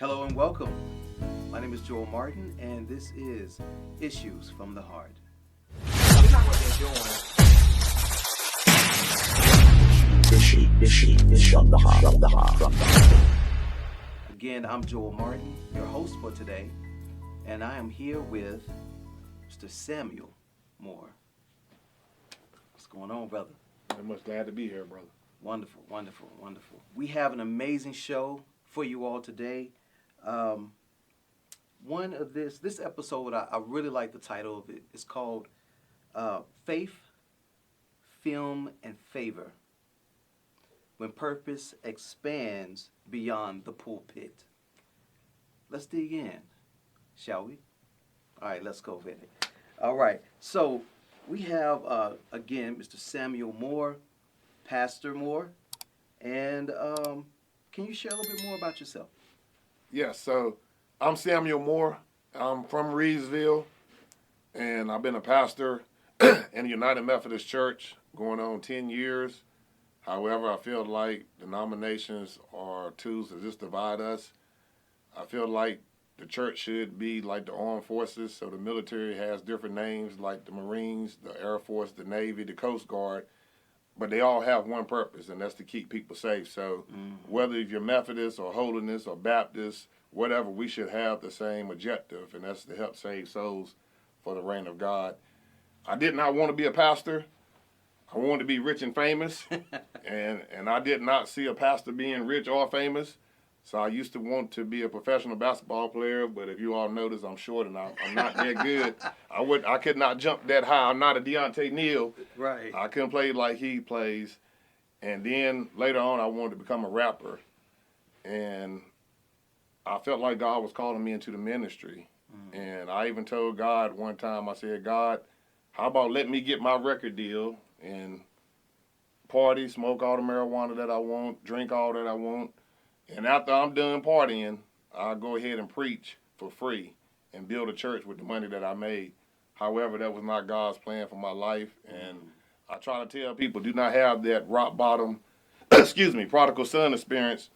Hello and welcome. My name is Joel Martin, and this is Issues from the Heart. You know what they're doing. Issues from the heart. Again, I'm Joel Martin, your host for today, and I am here with Mr. Samuel Moore. What's going on, brother? I'm much glad to be here, brother. Wonderful, wonderful, wonderful. We have an amazing show for you all today. One of this episode, I really like the title of it. It's called Faith, Film, and Favor. When purpose expands beyond the pulpit. Let's dig in, shall we? All right, let's go with it. All right, so we have, again, Mr. Samuel Moore, Pastor Moore, and can you share a little bit more about yourself? Yes, so I'm Samuel Moore. I'm from Reedsville, and I've been a pastor in the United Methodist Church going on 10 years. However, I feel like denominations are tools to just divide us. I feel like the church should be like the armed forces, so the military has different names like the Marines, the Air Force, the Navy, the Coast Guard, but they all have one purpose, and that's to keep people safe. So whether you're Methodist or Holiness or Baptist, whatever, we should have the same objective, and that's to help save souls for the reign of God. I did not want to be a pastor. I wanted to be rich and famous, and I did not see a pastor being rich or famous. So I used to want to be a professional basketball player, but if you all notice, I'm short and I'm not that good. I could not jump that high. I'm not a Deontay Neal. Right. I couldn't play like he plays. And then later on, I wanted to become a rapper. And I felt like God was calling me into the ministry. And I even told God one time, I said, God, how about let me get my record deal and party, smoke all the marijuana that I want, drink all that I want. And after I'm done partying, I'll go ahead and preach for free and build a church with the money that I made. However, that was not God's plan for my life. And I try to tell people, do not have that rock bottom, prodigal son experience,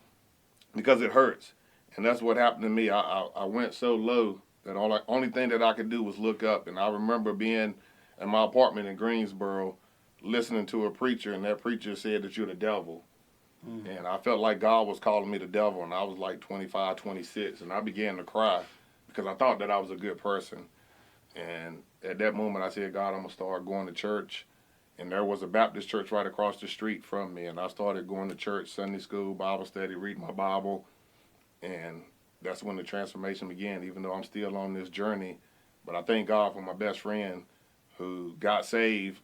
because it hurts. And that's what happened to me. I went so low that only thing that I could do was look up. And I remember being in my apartment in Greensboro listening to a preacher, and that preacher said that you're the devil. And I felt like God was calling me the devil, and I was like 25, 26, and I began to cry because I thought that I was a good person. And at that moment, I said, God, I'm going to start going to church. And there was a Baptist church right across the street from me, and I started going to church, Sunday school, Bible study, reading my Bible, and that's when the transformation began, even though I'm still on this journey. But I thank God for my best friend who got saved,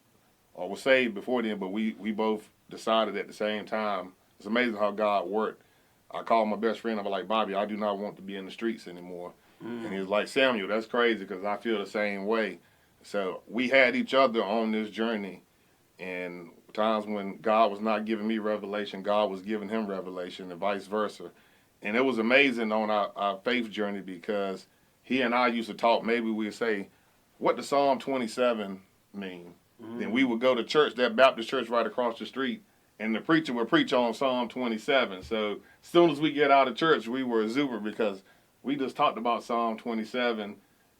or was saved before then, but we both decided at the same time. It's amazing how God worked. I called my best friend. I was like, Bobby, I do not want to be in the streets anymore. And he was like, Samuel, that's crazy because I feel the same way. So we had each other on this journey. And times when God was not giving me revelation, God was giving him revelation and vice versa. And it was amazing on our faith journey because he and I used to talk. Maybe we'd say, what does Psalm 27 mean? Then we would go to church, that Baptist church right across the street, and the preacher would preach on Psalm 27. So as soon as we get out of church, we were exuberant because we just talked about Psalm 27,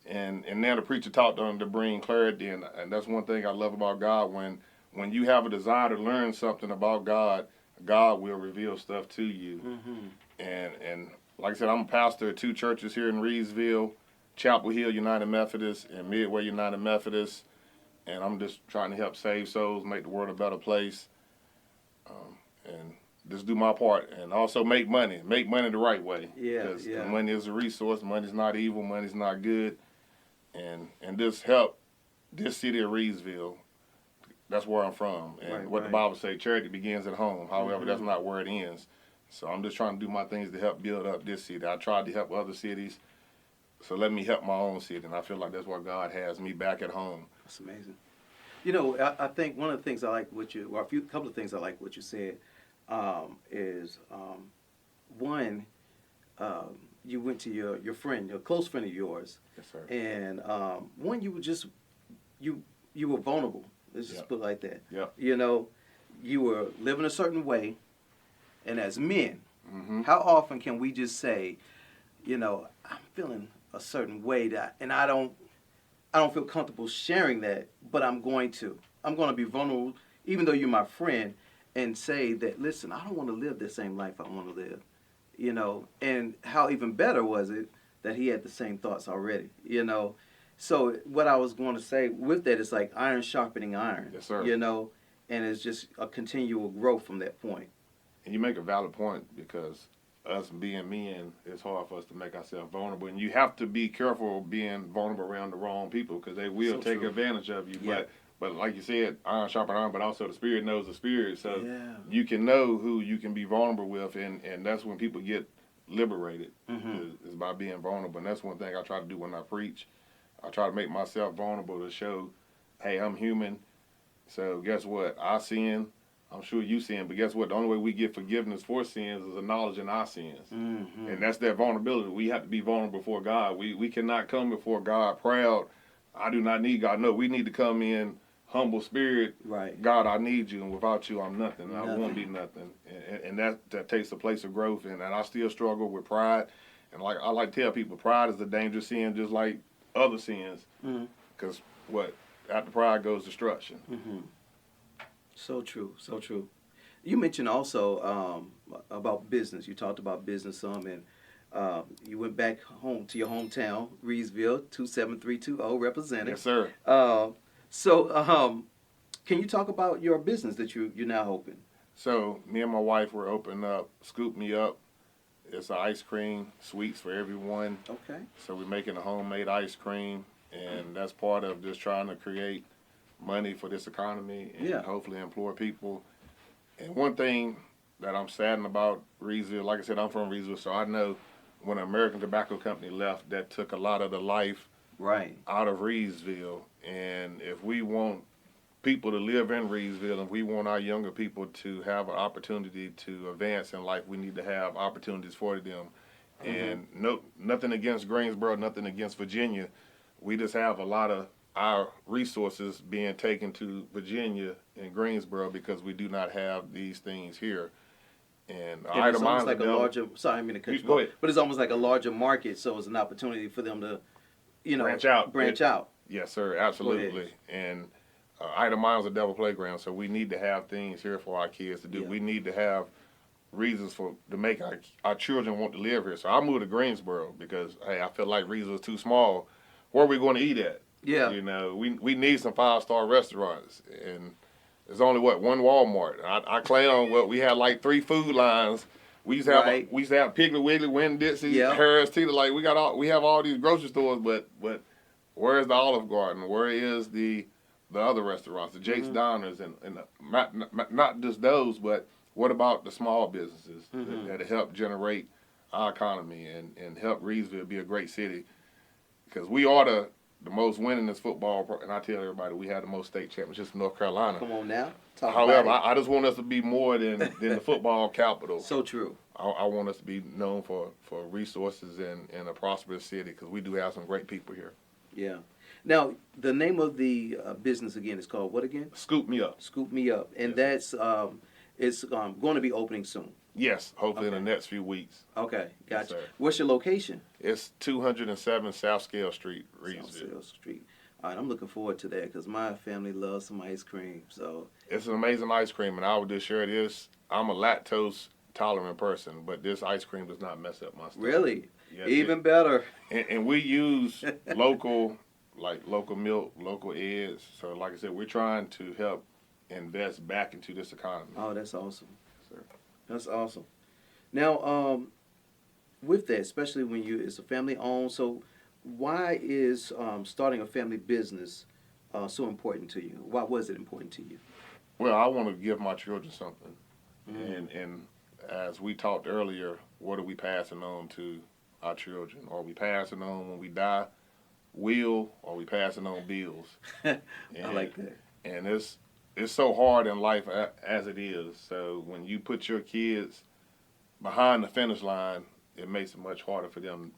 and now the preacher talked on to bring clarity. And that's one thing I love about God. When you have a desire to learn something about God, God will reveal stuff to you. And like I said, I'm a pastor at two churches here in Reedsville, Chapel Hill United Methodist and Midway United Methodist. And I'm just trying to help save souls, make the world a better place. And just do my part, and also make money the right way. Because money is a resource. Money's not evil. Money's not good. And just help this city of Reedsville. That's where I'm from. And the Bible says, charity begins at home. However, that's not where it ends. So I'm just trying to do my things to help build up this city. I tried to help other cities, so let me help my own city. And I feel like that's where God has me back at home. That's amazing. You know, I think one of the things I like couple of things I like what you said is one, you went to your friend, your close friend of yours. Yes, sir. And one, you were just you were vulnerable. Let's just put it like that. Yeah. You know, you were living a certain way, and as men, how often can we just say, you know, I'm feeling a certain way that, and I don't feel comfortable sharing that, but I'm going to. I'm going to be vulnerable, even though you're my friend, and say that, listen, I don't want to live the same life I want to live, you know. And how even better was it that he had the same thoughts already, you know. So what I was going to say with that is like iron sharpening iron, Yes, sir. you know, and it's just a continual growth from that point. And you make a valid point because us being men, it's hard for us to make ourselves vulnerable. And you have to be careful being vulnerable around the wrong people because they will So take true. advantage of you. Yeah. But like you said, iron sharpen iron, but also the spirit knows the spirit. So Yeah. you can know who you can be vulnerable with, and that's when people get liberated is by being vulnerable. And that's one thing I try to do when I preach. I try to make myself vulnerable to show, hey, I'm human. So guess what? I sin. I'm sure you sin, but guess what? The only way we get forgiveness for sins is acknowledging our sins. And that's that vulnerability. We have to be vulnerable before God. We cannot come before God proud. I do not need God. No, we need to come in humble spirit. Right. God, I need you, and without you, I'm nothing. And I Nothing. won't be nothing. And that takes a place of growth. And I still struggle with pride. And like I like to tell people, pride is a dangerous sin just like other sins. Because what? After pride goes destruction. So true, so true. You mentioned also about business. You talked about business some, and you went back home to your hometown, Reedsville, 27320, represented. Yes, sir. So, can you talk about your business that you're now open? So me and my wife were opening up Scoop Me Up. It's an ice cream, sweets for everyone. Okay. So we're making a homemade ice cream, and that's part of just trying to create money for this economy and hopefully employ people. And one thing that I'm saddened about Reedsville, like I said, I'm from Reedsville, so I know when American Tobacco Company left, that took a lot of the life out of Reedsville. And if we want people to live in Reedsville and we want our younger people to have an opportunity to advance in life, we need to have opportunities for them. And nothing against Greensboro, nothing against Virginia. We just have a lot of our resources being taken to Virginia and Greensboro because we do not have these things here. And It's almost like a larger. Sorry, I didn't mean to cut you Go off. ahead. But it's almost like a larger market, so it's an opportunity for them to, you know, branch out. Yes, sir, absolutely. And Ida Miles is a devil playground, so we need to have things here for our kids to do. Yeah. We need to have reasons to make our children want to live here. So I moved to Greensboro because, hey, I feel like Reedsville is too small. Where are we going to eat at? Yeah. You know, we need some 5-star restaurants, and there's only one Walmart. I claim we had like 3 food lines. We used to have Piggly Wiggly, Winn-Dixie, Harris Teeter. Like we have all these grocery stores, but where's the Olive Garden? Where is the other restaurants, the Jake's Diners, and not just those, but what about the small businesses that help generate our economy and help Reedsville be a great city? Because we are the most winningest football, and I tell everybody we have the most state championships in North Carolina. Come on now. However, I just want us to be more than the football capital. So true. I want us to be known for resources and a prosperous city because we do have some great people here. Yeah. Now, the name of the business again is called what again? Scoop Me Up. Scoop Me Up. And that's it's going to be opening soon. Yes, hopefully in the next few weeks. Okay, gotcha. Yes, what's your location? It's 207 South Scale Street, Reedsville. South Scale Street. All right, I'm looking forward to that because my family loves some ice cream. So it's an amazing ice cream, and I would just share this. I'm a lactose tolerant person, but this ice cream does not mess up my stomach. Really? Yes, Even better. And we use local milk, local eggs. So like I said, we're trying to help invest back into this economy. Oh, that's awesome. Sir. That's awesome. Now, with that, especially when it's a family owned, so why is starting a family business so important to you? Why was it important to you? Well, I want to give my children something. And as we talked earlier, what are we passing on to our children? Are we passing on when we die will, or are we passing on bills? I like that. And it's so hard in life as it is. So when you put your kids behind the finish line, it makes it much harder for them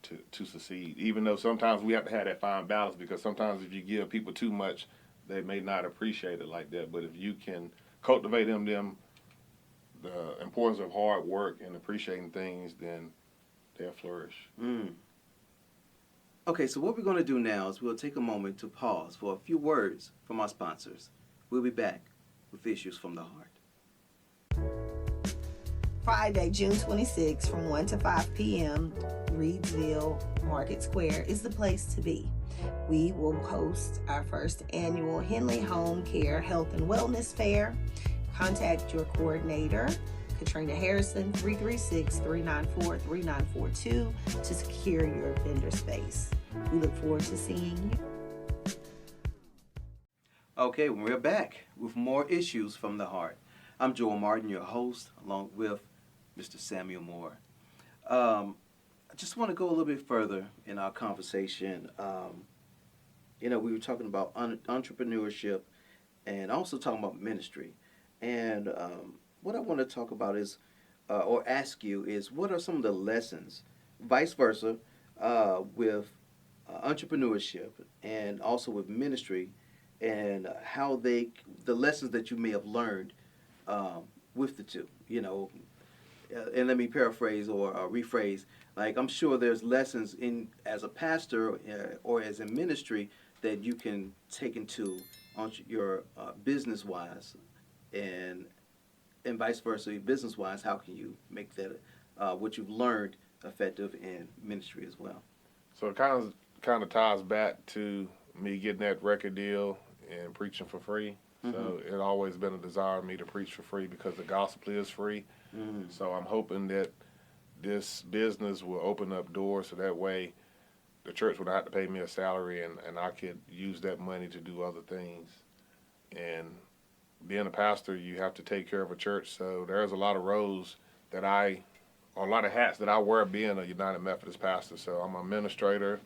to succeed. Even though sometimes we have to have that fine balance, because sometimes if you give people too much, they may not appreciate it like that. But if you can cultivate them the importance of hard work and appreciating things, then they'll flourish. Mm. Okay, so what we're going to do now is we'll take a moment to pause for a few words from our sponsors. We'll be back with Issues from the Heart. Friday, June 26th from 1 to 5 p.m., Reedsville Market Square is the place to be. We will host our first annual Henley Home Care Health and Wellness Fair. Contact your coordinator, Katrina Harrison, 336-394-3942 to secure your vendor space. We look forward to seeing you. Okay, we're back with more Issues from the Heart. I'm Joel Martin, your host, along with Mr. Samuel Moore. I just want to go a little bit further in our conversation. We were talking about entrepreneurship and also talking about ministry. And what I want to talk about is, or ask you, is what are some of the lessons, vice versa, with entrepreneurship and also with ministry, and how the lessons that you may have learned with the two, and let me paraphrase or rephrase. Like, I'm sure there's lessons in as a pastor or as a ministry that you can take into your business-wise, and vice versa, business-wise. How can you make that what you've learned effective in ministry as well? So it kind of ties back to me getting that record deal and preaching for free. So it always been a desire of me to preach for free because the gospel is free. So I'm hoping that this business will open up doors so that way the church would have to pay me a salary and I could use that money to do other things. And being a pastor, you have to take care of a church. So there's a lot of roles a lot of hats that I wear being a United Methodist pastor. So I'm an administrator,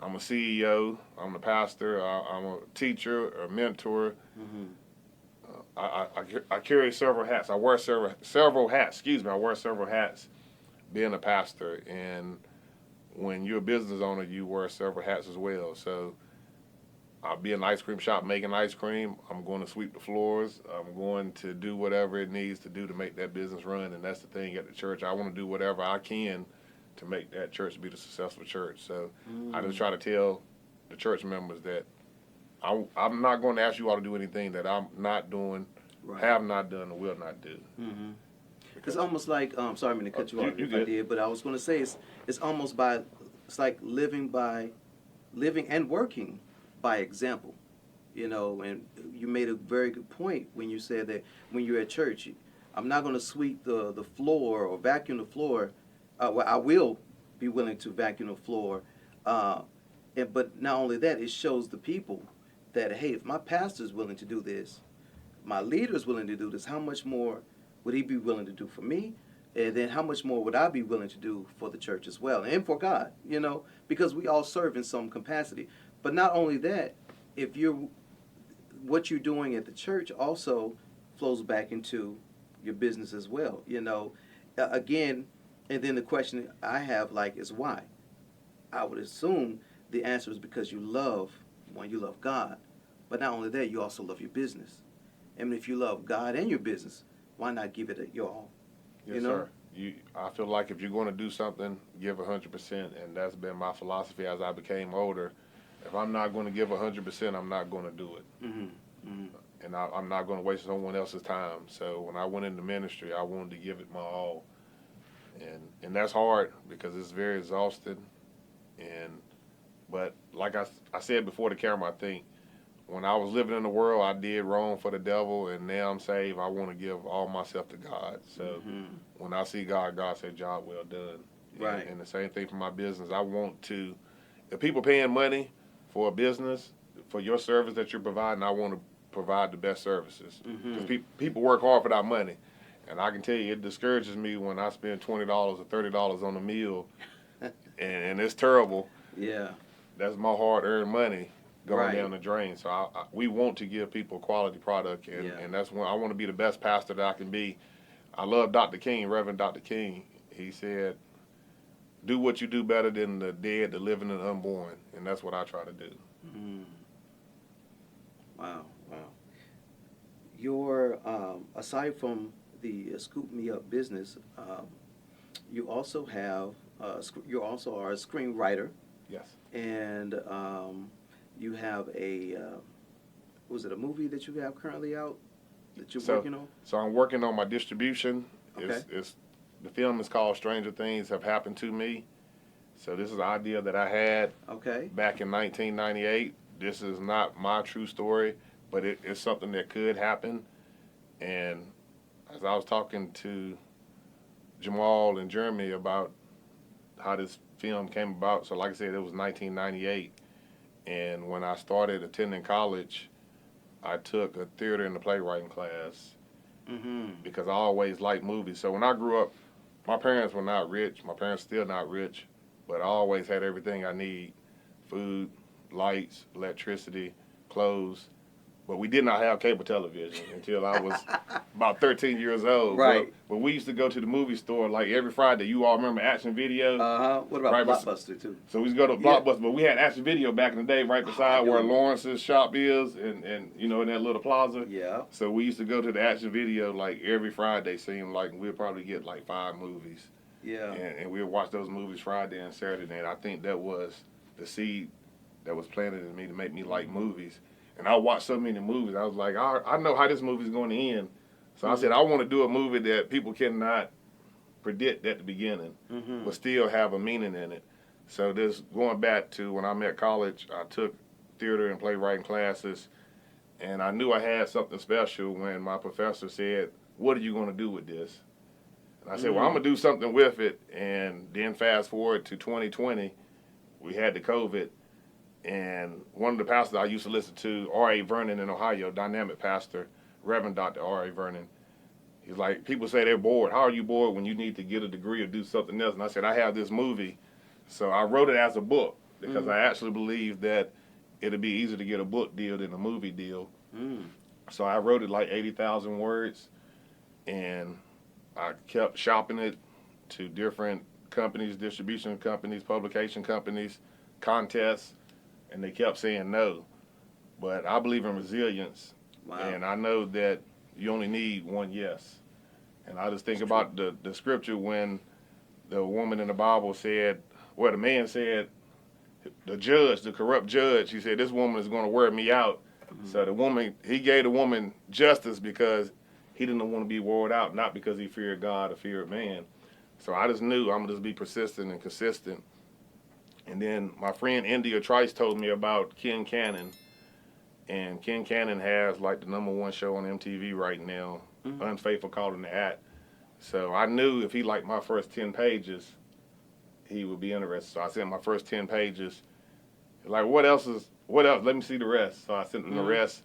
I'm a CEO, I'm a pastor, I'm a teacher, a mentor. I carry several hats. I wear several hats. I wear several hats being a pastor. And when you're a business owner, you wear several hats as well. So I'll be in an ice cream shop making ice cream. I'm going to sweep the floors. I'm going to do whatever it needs to do to make that business run. And that's the thing at the church. I want to do whatever I can to make that church be the successful church. So I just try to tell the church members that I'm not going to ask you all to do anything that I'm not doing, have not done, or will not do. It's almost like, sorry, I'm going to cut you off if I did, but I was going to say it's almost it's like living and working by example, and you made a very good point when you said that when you're at church, I'm not going to sweep the floor or vacuum the floor. Well, I will be willing to vacuum the floor, but not only that, it shows the people that, hey, if my pastor is willing to do this, my leader is willing to do this, how much more would he be willing to do for me? And then how much more would I be willing to do for the church as well, and for God, because we all serve in some capacity. But not only that, what you're doing at the church also flows back into your business as well, again. And then the question I have is why? I would assume the answer is because you love God. But not only that, you also love your business. And if you love God and your business, why not give it your all? Yes, sir. I feel like if you're going to do something, give 100%. And that's been my philosophy as I became older. If I'm not going to give 100%, I'm not going to do it. And I'm not going to waste someone else's time. So when I went into ministry, I wanted to give it my all. And that's hard because it's very exhausting. But like I said before the camera, I think when I was living in the world, I did wrong for the devil, and now I'm saved. I want to give all myself to God. So when I see God said, job well done. Right. And the same thing for my business. I want to, if people paying money for a business, for your service that you're providing, I want to provide the best services. Because people work hard for that money. And I can tell you, it discourages me when I spend $20 or $30 on a meal, and it's terrible. Yeah. That's my hard-earned money going down the drain. So we want to give people a quality product, and that's when I want to be the best pastor that I can be. I love Dr. King, Reverend Dr. King. He said, do what you do better than the dead, the living, and unborn. And that's what I try to do. Wow. Your, aside from the Scoop Me Up business, you also have you also are a screenwriter, Yes. and you have a was it a movie that you have currently out that you're working on? So I'm working on my distribution. Okay. The film is called Stranger Things Have Happened to Me. So this is an idea that I had Okay. back in 1998. This is not my true story, but it's something that could happen. And as I was talking to Jamal and Jeremy about how this film came about, so like I said, it was 1998. And when I started attending college, I took a theater and a playwriting class because I always liked movies. So when I grew up, my parents were not rich. My parents still not rich, but I always had everything I need: food, lights, electricity, clothes. But we did not have cable television until I was about 13 years old. Right. But we used to go to the movie store like every Friday. You all remember Action Video? What about Right, Blockbuster too? So we used to go to Blockbuster, but we had Action Video back in the day right beside where Lawrence's shop is and you know, in that little plaza. Yeah. So we used to go to the Action Video like every Friday, seemed like we'd probably get like 5 movies. Yeah. And we'd watch those movies Friday and Saturday, and I think that was the seed that was planted in me to make me like movies. And I watched so many movies, I was like, I know how this movie's going to end. So I said, I want to do a movie that people cannot predict at the beginning, but still have a meaning in it. So this, going back to when I'm at college, I took theater and playwriting classes, and I knew I had something special when my professor said, what are you going to do with this? And I said, well, I'm going to do something with it. And then fast forward to 2020, we had the COVID. And one of the pastors I used to listen to, R.A. Vernon in Ohio, dynamic pastor, Reverend Dr. R.A. Vernon, he's like, people say they're bored. How are you bored when you need to get a degree or do something else? And I said, I have this movie. So I wrote it as a book because I actually believe that it'd be easier to get a book deal than a movie deal. So I wrote it like 80,000 words, and I kept shopping it to different companies, distribution companies, publication companies, contests, and they kept saying no. But I believe in resilience, and I know that you only need one yes. And I just think about the scripture when the woman in the Bible said, well, the man said, the judge, the corrupt judge, he said, this woman is going to wear me out. So the woman, he gave the woman justice because he didn't want to be wore out, not because he feared God or feared man. So I just knew I'm going to just be persistent and consistent. And then my friend India Trice told me about Ken Cannon. And Ken Cannon has like the #1 show on MTV right now, Unfaithful Caught in the Act. So I knew if he liked my first 10 pages, he would be interested. So I sent my first 10 pages. Like, what else? Let me see the rest. So I sent him the rest.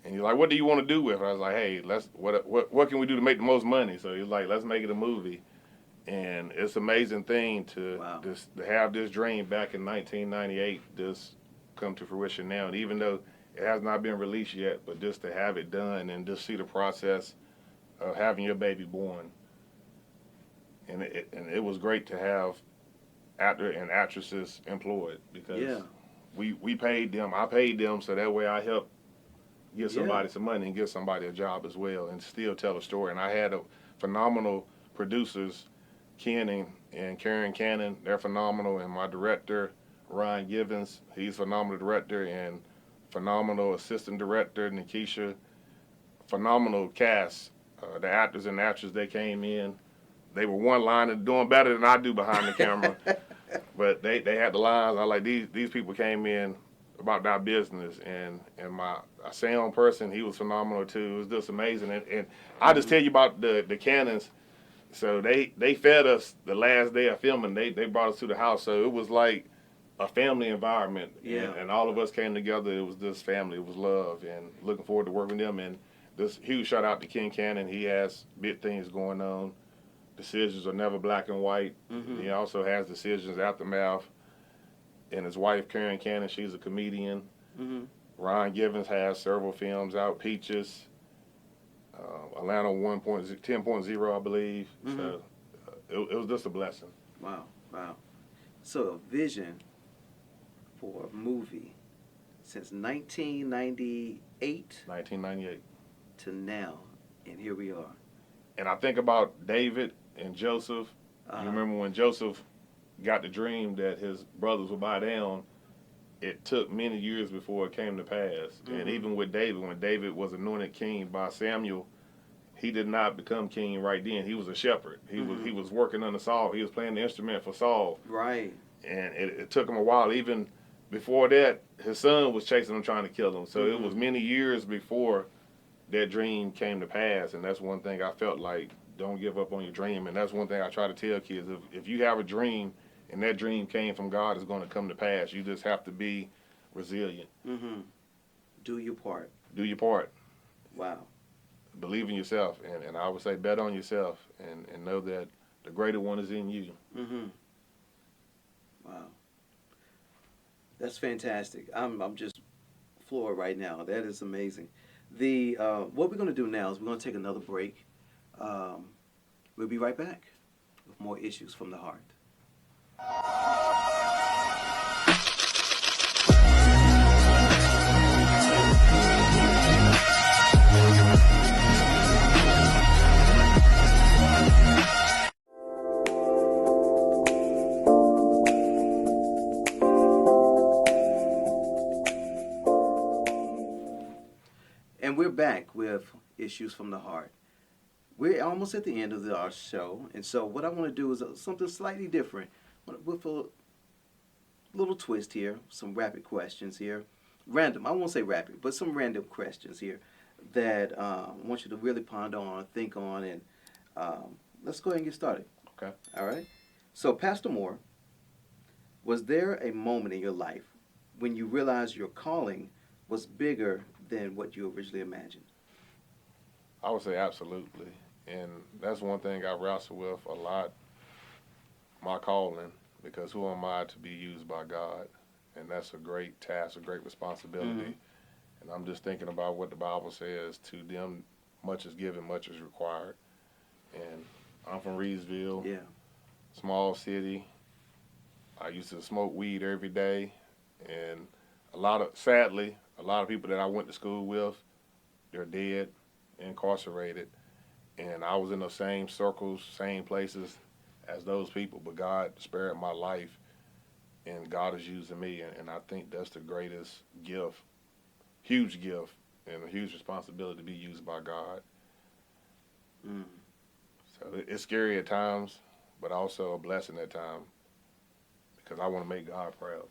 And he's like, what do you want to do with it? I was like, hey, what can we do to make the most money? So he's like, let's make it a movie. And it's an amazing thing to have this dream back in 1998 just come to fruition now. And even though it has not been released yet, but just to have it done and just see the process of having your baby born. And it was great to have actor and actresses employed because we paid them. I paid them so that way I helped give somebody some money and give somebody a job as well and still tell a story. And I had a phenomenal producers, Ken and Karen Cannon. They're phenomenal. And my director, Ryan Givens, he's a phenomenal director, and phenomenal assistant director, Nikisha. Phenomenal cast. The actors and actresses, they came in. They were one line and doing better than I do behind the camera. But they had the lines. I like these people came in about that business, and my sound person, he was phenomenal too. It was just amazing. And I just tell you about the Cannons. So they fed us the last day of filming. They brought us to the house. So it was like a family environment. Yeah. And all of us came together. It was just family. It was love. And looking forward to working with them. And this huge shout out to Ken Cannon. He has big things going on. Decisions are never black and white. He also has Decisions Aftermath. And his wife, Karen Cannon, she's a comedian. Ryan Givens has several films out, Peaches, Atlanta 10.0, I believe. So it was just a blessing. Wow. So a vision for a movie since 1998 to now, and here we are. And I think about David and Joseph. You remember when Joseph got the dream that his brothers would bow down, it took many years before it came to pass. And even with David, when David was anointed king by Samuel, he did not become king right then. He was a shepherd. He was working under Saul. He was playing the instrument for Saul. Right. And it took him a while. Even before that, his son was chasing him, trying to kill him. So it was many years before that dream came to pass. And that's one thing I felt like, don't give up on your dream. And that's one thing I try to tell kids. If you have a dream and that dream came from God, it's going to come to pass. You just have to be resilient. Do your part. Do your part. Wow. Believe in yourself. And I would say bet on yourself and know that the greater one is in you. Wow. That's fantastic. I'm just floored right now. That is amazing. What we're going to do now is we're going to take another break. We'll be right back with more issues from the heart. And we're back with Issues from the Heart. We're almost at the end of our show, and so what I want to do is something slightly different with a little twist here, some rapid questions here. Random, I won't say rapid, but some random questions here that I want you to really ponder on, think on, and let's go ahead and get started. Okay. All right? So, Pastor Moore, was there a moment in your life when you realized your calling was bigger than what you originally imagined? I would say absolutely. And that's one thing I wrestle with a lot, my calling, because who am I to be used by God? And that's a great task, a great responsibility. And I'm just thinking about what the Bible says, to them much is given, much is required. And I'm from Reedsville, small city. I used to smoke weed every day. And sadly, a lot of people that I went to school with, they're dead, incarcerated. And I was in the same circles, same places as those people, but God spared my life, and God is using me. And I think that's the greatest gift, huge gift, and a huge responsibility to be used by God. So it's scary at times, but also a blessing at times, because I want to make God proud.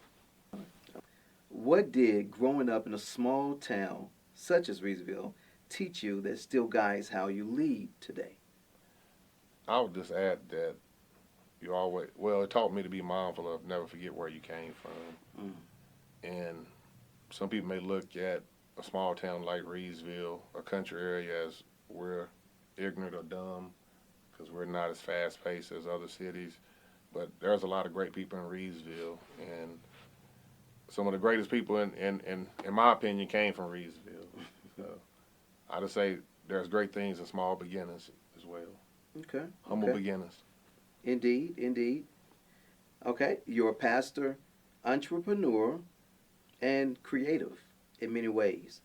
What did growing up in a small town such as Reedsville teach you that still guides how you lead today? I would just add that it taught me to be mindful of never forget where you came from. And some people may look at a small town like Reedsville, a country area, as we're ignorant or dumb because we're not as fast-paced as other cities. But there's a lot of great people in Reedsville, and some of the greatest people, in my opinion, came from Reedsville. So I just say there's great things in small beginnings as well. Okay. Humble beginnings. Indeed, indeed. Okay, you're a pastor, entrepreneur, and creative in many ways.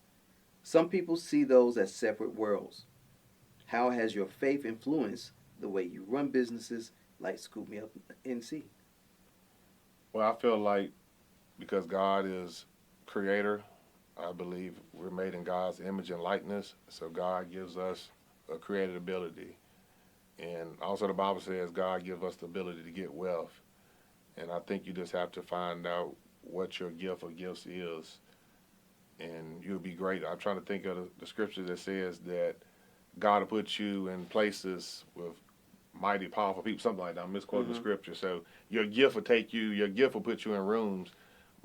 Some people see those as separate worlds. How has your faith influenced the way you run businesses like Scoop Me Up NC? Well, I feel like because God is creator, I believe we're made in God's image and likeness, so God gives us a creative ability. And also the Bible says God gives us the ability to get wealth. And I think you just have to find out what your gift or gifts is, and you'll be great. I'm trying to think of the scripture that says that God will put you in places with mighty, powerful people, something like that. I'm misquoting the scripture. So your gift will put you in rooms,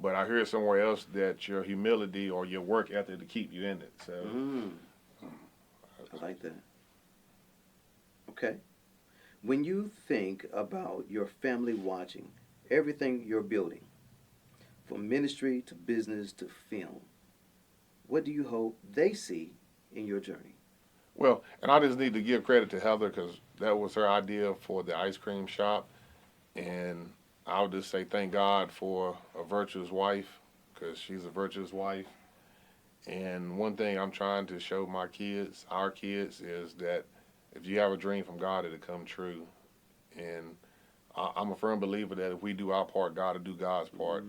but I hear somewhere else that your humility or your work ethic to keep you in it. So I like that. Okay. When you think about your family watching everything you're building, from ministry to business to film, what do you hope they see in your journey? Well, and I just need to give credit to Heather, because that was her idea for the ice cream shop. And I'll just say thank God for a virtuous wife, because she's a virtuous wife. And one thing I'm trying to show my kids, our kids, is that if you have a dream from God, it'll come true. And I'm a firm believer that if we do our part, God will do God's part.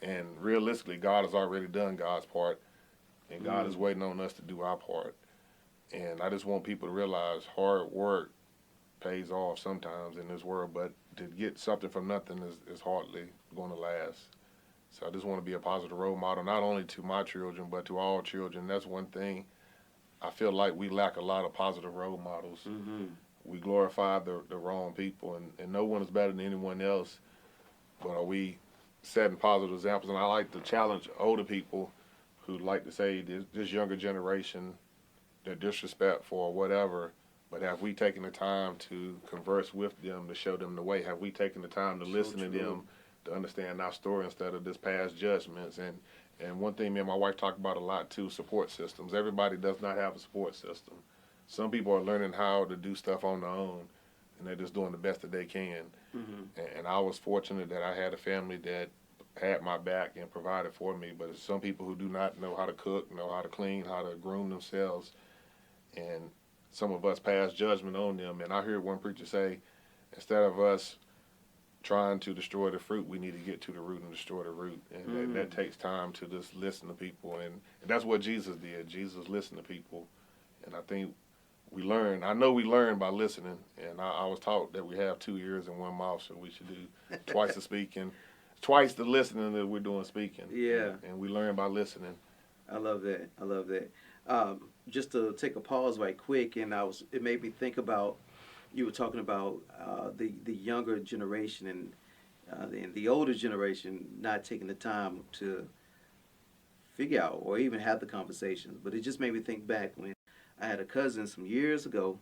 And realistically, God has already done God's part, and God is waiting on us to do our part. And I just want people to realize hard work pays off sometimes in this world, but to get something from nothing is hardly going to last. So I just want to be a positive role model, not only to my children, but to all children. That's one thing I feel like we lack, a lot of positive role models. We glorify the wrong people, and no one is better than anyone else, but are we setting positive examples? And I like to challenge older people who like to say this younger generation, they're disrespectful or whatever, but have we taken the time to converse with them, to show them the way? Have we taken the time to listen to them, to understand our story instead of just past judgments? And one thing me and my wife talk about a lot too, support systems. Everybody does not have a support system. Some people are learning how to do stuff on their own, and they're just doing the best that they can. And I was fortunate that I had a family that had my back and provided for me, but there's some people who do not know how to cook, know how to clean, how to groom themselves, and some of us pass judgment on them. And I heard one preacher say, instead of us trying to destroy the fruit, we need to get to the root and destroy the root. And that takes time to just listen to people. And that's what Jesus did. Jesus listened to people. And I think I know we learn by listening. And I was taught that we have 2 ears and 1 mouth, so we should do twice the speaking, twice the listening that we're doing speaking. Yeah. And we learn by listening. I love that. I love that. Just to take a pause right quick, and it made me think about, you were talking about the younger generation and the older generation not taking the time to figure out or even have the conversations. But it just made me think back when I had a cousin some years ago,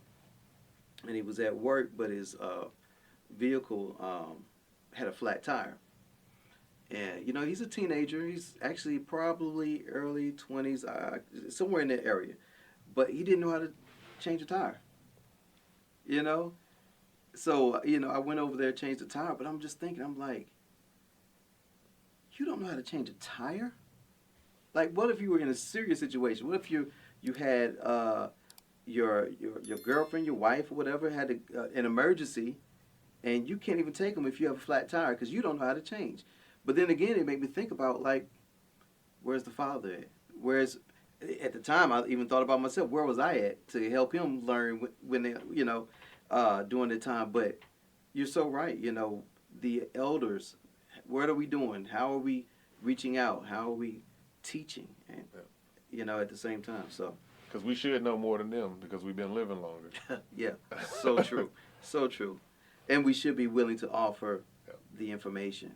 and he was at work, but his vehicle had a flat tire. And, he's a teenager. He's actually probably early 20s, somewhere in that area. But he didn't know how to change a tire, So, I went over there, changed the tire, but I'm just thinking, I'm like, you don't know how to change a tire? Like, what if you were in a serious situation? What if you had your girlfriend, your wife, or whatever, had an emergency, and you can't even take them if you have a flat tire because you don't know how to change? But then again, it made me think about, like, where's the father at? Whereas, at the time, I even thought about myself, where was I at to help him learn when they, during the time? But you're so right, the elders, what are we doing? How are we reaching out? How are we teaching? And, at the same time, so. Because we should know more than them because we've been living longer. Yeah, so true, so true. And we should be willing to offer the information.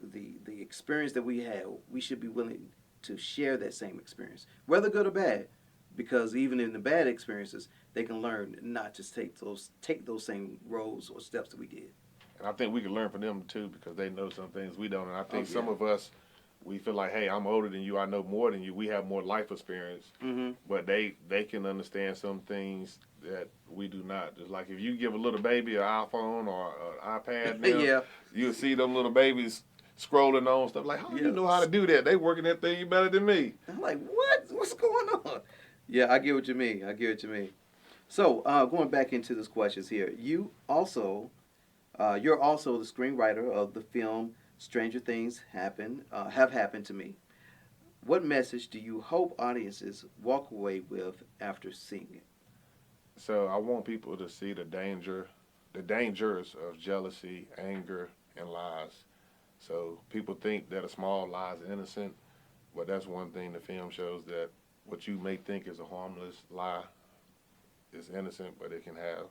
The experience that we had, we should be willing to share that same experience, whether good or bad, because even in the bad experiences, they can learn not to take those same roads or steps that we did. And I think we can learn from them too because they know some things we don't. And I think some of us, we feel like, hey, I'm older than you, I know more than you. We have more life experience, but they can understand some things that we do not. Just like if you give a little baby an iPhone or an iPad now, you'll see them little babies scrolling on stuff like, how do you know how to do that? They working that thing better than me. I'm like, what? What's going on? Yeah, I get what you mean. So going back into these questions here, you're also the screenwriter of the film Stranger Things Have Happened to Me. What message do you hope audiences walk away with after seeing it? So I want people to see the dangers of jealousy, anger, and lies. So people think that a small lie is innocent, but that's one thing the film shows, that what you may think is a harmless lie is innocent, but it can have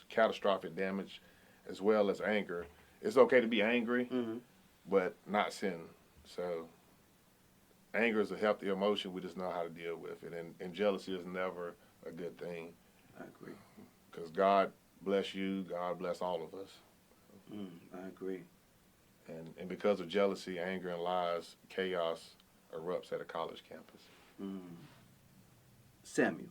catastrophic damage as well as anger. It's okay to be angry, but not sin. So anger is a healthy emotion. We just know how to deal with it. And jealousy is never a good thing. I agree. Because God bless you, God bless all of us. I agree. And because of jealousy, anger, and lies, chaos erupts at a college campus. Samuel.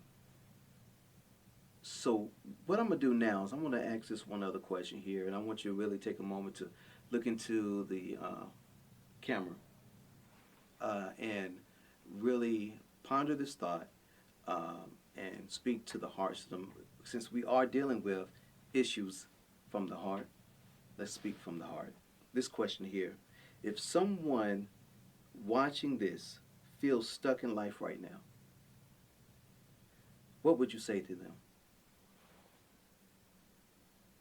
So what I'm going to do now is I'm going to ask this one other question here, and I want you to really take a moment to look into the camera and really ponder this thought and speak to the hearts of them, since we are dealing with issues from the heart. Let's speak from the heart. This question here: if someone watching this feels stuck in life right now, what would you say to them?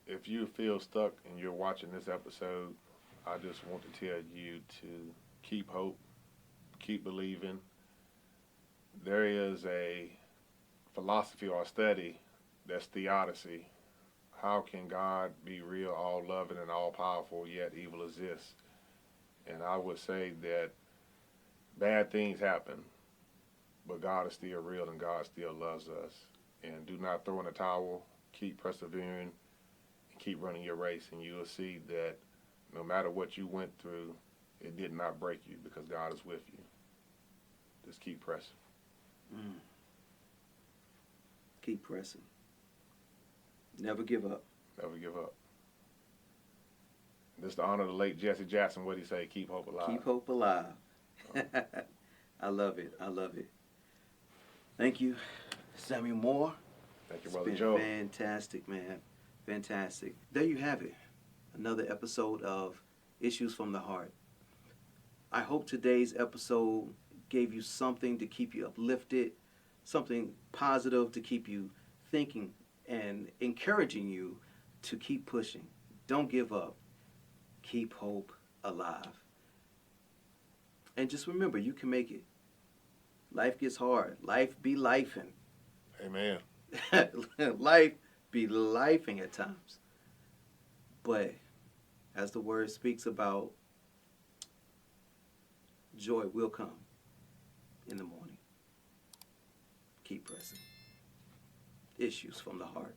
If you feel stuck and you're watching this episode, I just want to tell you to keep hope, keep believing. There is a philosophy or a study that's theodicy. How can God be real, all loving, and all powerful, yet evil exists? And I would say that bad things happen, but God is still real and God still loves us. And do not throw in the towel. Keep persevering and keep running your race, and you will see that no matter what you went through, it did not break you because God is with you. Just keep pressing. Keep pressing. Never give up. Never give up. This is to honor the late Jesse Jackson. What he say? Keep hope alive. Keep hope alive. I love it. I love it. Thank you, Samuel Moore. Thank you, It's Brother been Joe. fantastic, man. Fantastic. There you have it. Another episode of Issues from the Heart. I hope today's episode gave you something to keep you uplifted, something positive to keep you thinking and encouraging you to keep pushing. Don't give up. Keep hope alive. And just remember, you can make it. Life gets hard. Life be lifing. Amen. Life be lifing at times. But as the word speaks about, joy will come in the morning. Keep pressing. Issues from the heart.